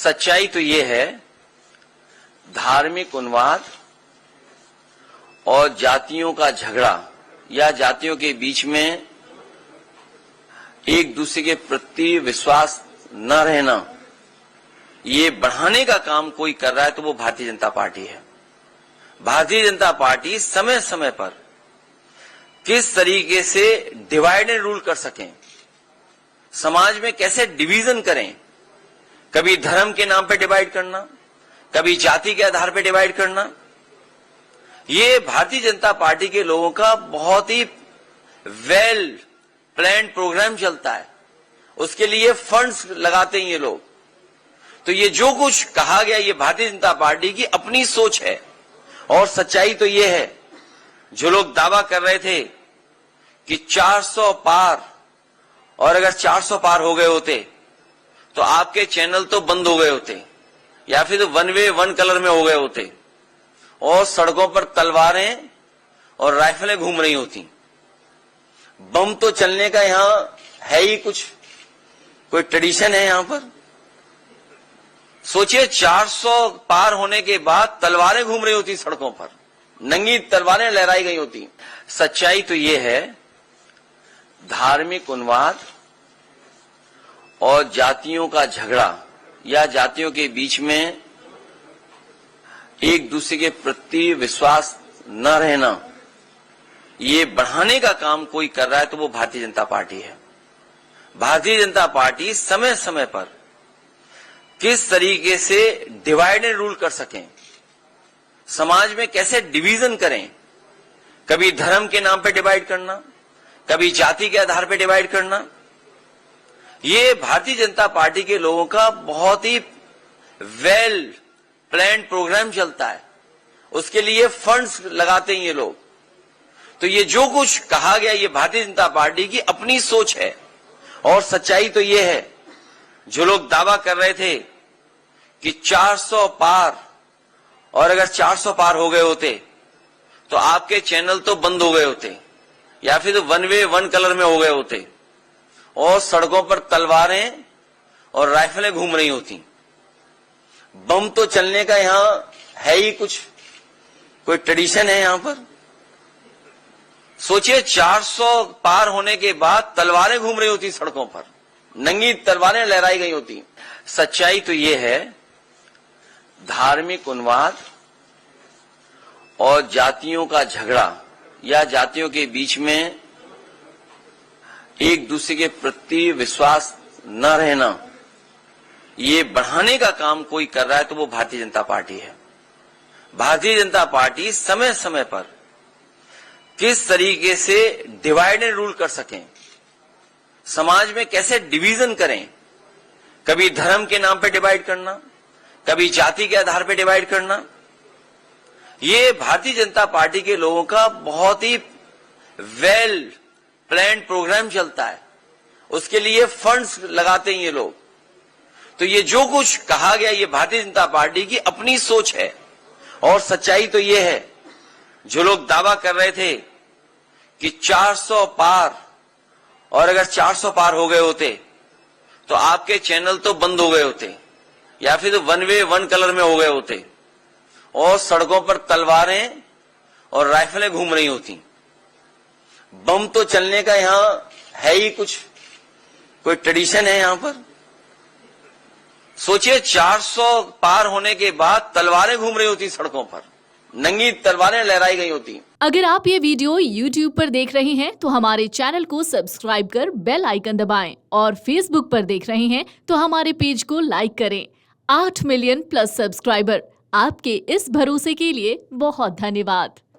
सच्चाई तो ये है, धार्मिक उन्माद और जातियों का झगड़ा या जातियों के बीच में एक दूसरे के प्रति विश्वास न रहना, ये बढ़ाने का काम कोई कर रहा है तो वो भारतीय जनता पार्टी है। भारतीय जनता पार्टी समय समय पर किस तरीके से डिवाइड एंड रूल कर सकें, समाज में कैसे डिवीजन करें, कभी धर्म के नाम पे डिवाइड करना, कभी जाति के आधार पे डिवाइड करना, ये भारतीय जनता पार्टी के लोगों का बहुत ही वेल प्लान्ड प्रोग्राम चलता है। उसके लिए फंड्स लगाते हैं ये लोग। तो ये जो कुछ कहा गया, ये भारतीय जनता पार्टी की अपनी सोच है। और सच्चाई तो ये है, जो लोग दावा कर रहे थे कि 400 पार, और अगर 400 पार हो गए होते तो आपके चैनल तो बंद हो गए होते, या फिर वन वे वन कलर में हो गए होते, और सड़कों पर तलवारें और राइफलें घूम रही होती। बम तो चलने का यहां है ही कुछ, कोई ट्रेडिशन है यहां पर। सोचिए, 400 पार होने के बाद तलवारें घूम रही होती सड़कों पर, नंगी तलवारें लहराई गई होती। सच्चाई तो ये है, धार्मिक उन्माद और जातियों का झगड़ा या जातियों के बीच में एक दूसरे के प्रति विश्वास न रहना, ये बढ़ाने का काम कोई कर रहा है तो वो भारतीय जनता पार्टी है। भारतीय जनता पार्टी समय समय पर किस तरीके से डिवाइड एंड रूल कर सकें, समाज में कैसे डिवीजन करें, कभी धर्म के नाम पे डिवाइड करना, कभी जाति के आधार पे डिवाइड करना, ये भारतीय जनता पार्टी के लोगों का बहुत ही वेल प्लान्ड प्रोग्राम चलता है। उसके लिए फंड्स लगाते हैं ये लोग। तो ये जो कुछ कहा गया, ये भारतीय जनता पार्टी की अपनी सोच है। और सच्चाई तो ये है, जो लोग दावा कर रहे थे कि 400 पार, और अगर 400 पार हो गए होते तो आपके चैनल तो बंद हो गए होते, या फिर वन वे वन कलर में हो गए होते, और सड़कों पर तलवारें और राइफलें घूम रही होती। बम तो चलने का यहां है ही कुछ, कोई ट्रेडिशन है यहां पर। सोचिए, 400 पार होने के बाद तलवारें घूम रही होती सड़कों पर, नंगी तलवारें लहराई गई होती। सच्चाई तो ये है, धार्मिक उन्माद और जातियों का झगड़ा या जातियों के बीच में एक दूसरे के प्रति विश्वास न रहना, ये बढ़ाने का काम कोई कर रहा है तो वो भारतीय जनता पार्टी है। भारतीय जनता पार्टी समय समय पर किस तरीके से डिवाइड एंड रूल कर सकें, समाज में कैसे डिवीजन करें, कभी धर्म के नाम पे डिवाइड करना, कभी जाति के आधार पे डिवाइड करना, ये भारतीय जनता पार्टी के लोगों का बहुत ही वेल प्लान्ड प्रोग्राम चलता है। उसके लिए फंड्स लगाते हैं ये लोग। तो ये जो कुछ कहा गया, ये भारतीय जनता पार्टी की अपनी सोच है। और सच्चाई तो ये है, जो लोग दावा कर रहे थे कि 400 पार, और अगर 400 पार हो गए होते तो आपके चैनल तो बंद हो गए होते, या फिर वन वे वन कलर में हो गए होते, और सड़कों पर तलवारें और राइफलें घूम रही होती। बम तो चलने का यहां है ही कुछ, कोई ट्रेडिशन है यहां पर। सोचिए, 400 पार होने के बाद तलवारें घूम रही होती सड़कों पर, नंगी तलवारें लहराई गई होती। अगर आप ये वीडियो YouTube पर देख रहे हैं तो हमारे चैनल को सब्सक्राइब कर बेल आइकन दबाएं, और Facebook पर देख रहे हैं तो हमारे पेज को लाइक करें। 8 मिलियन प्लस सब्सक्राइबर, आपके इस भरोसे के लिए बहुत धन्यवाद।